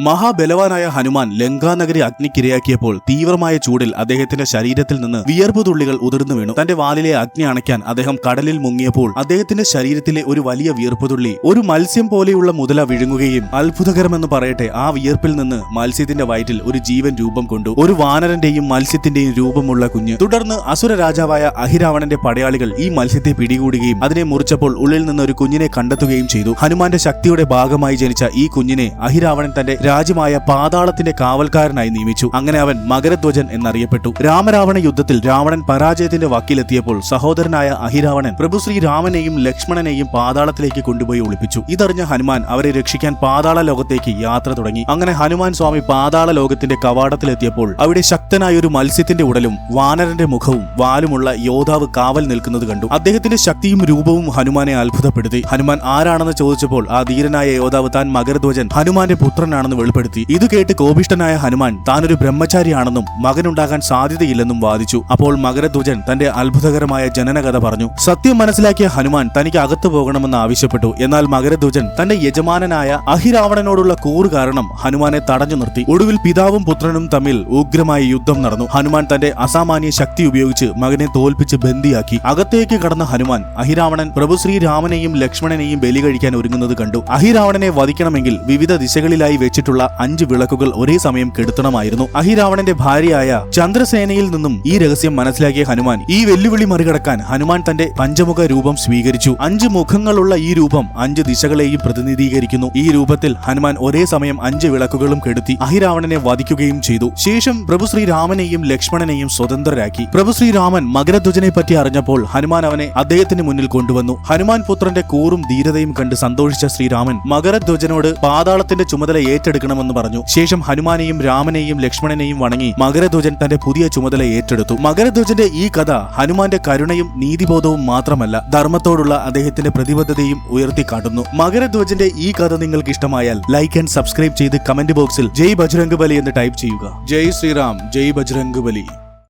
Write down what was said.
മഹാബലവാനായ ഹനുമാൻ ലങ്കാനഗരി അഗ്നിക്കിരയാക്കിയപ്പോൾ തീവ്രമായ ചൂടിൽ അദ്ദേഹത്തിന്റെ ശരീരത്തിൽ നിന്ന് വിയർപ്പ് തുള്ളികൾ ഉതിർന്നു വീണു. തന്റെ വാലിലെ അഗ്നി അണയ്ക്കാൻ അദ്ദേഹം കടലിൽ മുങ്ങിയപ്പോൾ അദ്ദേഹത്തിന്റെ ശരീരത്തിലെ ഒരു വലിയ വിയർപ്പ് തുള്ളി ഒരു മത്സ്യം പോലെയുള്ള മുതല വിഴുങ്ങുകയും അത്ഭുതകരമെന്ന് പറയട്ടെ ആ വിയർപ്പിൽ നിന്ന് മത്സ്യത്തിന്റെ വയറ്റിൽ ഒരു ജീവൻ രൂപം കൊണ്ടു. ഒരു വാനരന്റെയും മത്സ്യത്തിന്റെയും രൂപമുള്ള കുഞ്ഞ്. തുടർന്ന് അസുര രാജാവായ അഹിരാവണന്റെ പടയാളികൾ ഈ മത്സ്യത്തെ പിടികൂടുകയും അതിനെ മുറിച്ചപ്പോൾ ഉള്ളിൽ നിന്ന് ഒരു കുഞ്ഞിനെ കണ്ടെത്തുകയും ചെയ്തു. ഹനുമാന്റെ ശക്തിയുടെ ഭാഗമായി ജനിച്ച ഈ കുഞ്ഞിനെ അഹിരാവണൻ തന്റെ രാജ്യമായ പാതാളത്തിന്റെ കാവൽക്കാരനായി നിയമിച്ചു. അങ്ങനെ അവൻ മകരധ്വജൻ എന്നറിയപ്പെട്ടു. രാമരാവണ യുദ്ധത്തിൽ രാവണൻ പരാജയത്തിന്റെ വക്കിലെത്തിയപ്പോൾ സഹോദരനായ അഹിരാവണൻ പ്രഭു ശ്രീരാമനെയും ലക്ഷ്മണനെയും പാതാളത്തിലേക്ക് കൊണ്ടുപോയി ഒളിപ്പിച്ചു. ഇതറിഞ്ഞ ഹനുമാൻ അവരെ രക്ഷിക്കാൻ പാതാള ലോകത്തേക്ക് യാത്ര തുടങ്ങി. അങ്ങനെ ഹനുമാൻ സ്വാമി പാതാള ലോകത്തിന്റെ കവാടത്തിലെത്തിയപ്പോൾ അവിടെ ശക്തനായ ഒരു മത്സ്യത്തിന്റെ ഉടലും വാനരന്റെ മുഖവും വാലുമുള്ള യോദ്ധാവ് കാവൽ നിൽക്കുന്നത് കണ്ടു. അദ്ദേഹത്തിന്റെ ശക്തിയും രൂപവും ഹനുമാനെ അത്ഭുതപ്പെടുത്തി. ഹനുമാൻ ആരാണെന്ന് ചോദിച്ചപ്പോൾ ആ ധീരനായ യോദ്ധാവ് താൻ മകരധ്വജൻ ഹനുമാന്റെ പുത്രനാണെന്ന് വെളിപ്പെടുത്തി. ഇത് കേട്ട് കോപിഷ്ഠനായ ഹനുമാൻ താനൊരു ബ്രഹ്മചാരിയാണെന്നും മകനുണ്ടാകാൻ സാധ്യതയില്ലെന്നും വാദിച്ചു. അപ്പോൾ മകരധ്വജൻ തന്റെ അത്ഭുതകരമായ ജനനകഥ പറഞ്ഞു. സത്യം മനസ്സിലാക്കിയ ഹനുമാൻ തനിക്ക് അകത്തു പോകണമെന്ന് ആവശ്യപ്പെട്ടു. എന്നാൽ മകരധ്വജൻ തന്റെ യജമാനനായ അഹിരാവണനോടുള്ള കൂറ് കാരണം ഹനുമാനെ തടഞ്ഞു നിർത്തി. ഒടുവിൽ പിതാവും പുത്രനും തമ്മിൽ ഉഗ്രമായ യുദ്ധം നടന്നു. ഹനുമാൻ തന്റെ അസാമാന്യ ശക്തി ഉപയോഗിച്ച് മകനെ തോൽപ്പിച്ച് ബന്ദിയാക്കി. അകത്തേക്ക് കടന്ന ഹനുമാൻ അഹിരാവണൻ പ്രഭു ശ്രീരാമനെയും ലക്ഷ്മണനെയും ബലി കഴിക്കാൻ ഒരുങ്ങുന്നത് കണ്ടു. അഹിരാവണനെ വധിക്കണമെങ്കിൽ വിവിധ ദിശകളിലായി വെച്ചിട്ടുള്ള 5 വിളക്കുകൾ ഒരേ സമയം കെടുത്തണമായിരുന്നു. അഹിരാവണന്റെ ഭാര്യയായ ചന്ദ്രസേനയിൽ നിന്നും ഈ രഹസ്യം മനസ്സിലാക്കിയ ഹനുമാൻ ഈ വെല്ലുവിളി മറികടക്കാൻ ഹനുമാൻ തന്റെ പഞ്ചമുഖ രൂപം സ്വീകരിച്ചു. 5 മുഖങ്ങളുള്ള ഈ രൂപം 5 ദിശകളെയും പ്രതിനിധീകരിക്കുന്നു. ഈ രൂപത്തിൽ ഹനുമാൻ ഒരേ സമയം 5 വിളക്കുകളും കെടുത്തി അഹിരാവണനെ വധിക്കുകയും ചെയ്തു. ശേഷം പ്രഭു ശ്രീരാമനെയും ലക്ഷ്മണനെയും സ്വതന്ത്രരാക്കി. പ്രഭു ശ്രീരാമൻ മകരധ്വജനെ പറ്റി അറിഞ്ഞപ്പോൾ ഹനുമാൻ അവനെ അദ്ദേഹത്തിന് മുന്നിൽ കൊണ്ടുവന്നു. ഹനുമാൻ പുത്രന്റെ കൂറും ധീരതയും കണ്ട് സന്തോഷിച്ച ശ്രീരാമൻ മകരധ്വജനോട് പാതാളത്തിന്റെ ചുമതല ഏറ്റെടുക്കണമെന്ന് പറഞ്ഞു. ശേഷം ഹനുമാനെയും രാമനെയും ലക്ഷ്മണനെയും വണങ്ങി മകരധ്വജൻ തന്റെ പുതിയ ചുമതല ഏറ്റെടുത്തു. മകരധ്വജന്റെ ഈ കഥ ഹനുമാന്റെ കരുണയും നീതിബോധവും മാത്രമല്ല അദ്ദേഹത്തോടുള്ള അദ്ദേഹത്തിന്റെ പ്രതിബദ്ധതയും ഉയർത്തിക്കാട്ടുന്നു. മകരധ്വജന്റെ ഈ കഥ നിങ്ങൾക്ക് ഇഷ്ടമായാൽ ലൈക്ക് ആൻഡ് സബ്സ്ക്രൈബ് ചെയ്ത് കമന്റ് ബോക്സിൽ ജയ് ബജ്രംഗ് ബലി എന്ന് ടൈപ്പ് ചെയ്യുക. ജയ് ശ്രീറാം, ജയ് ബജ്രംഗ് ബലി.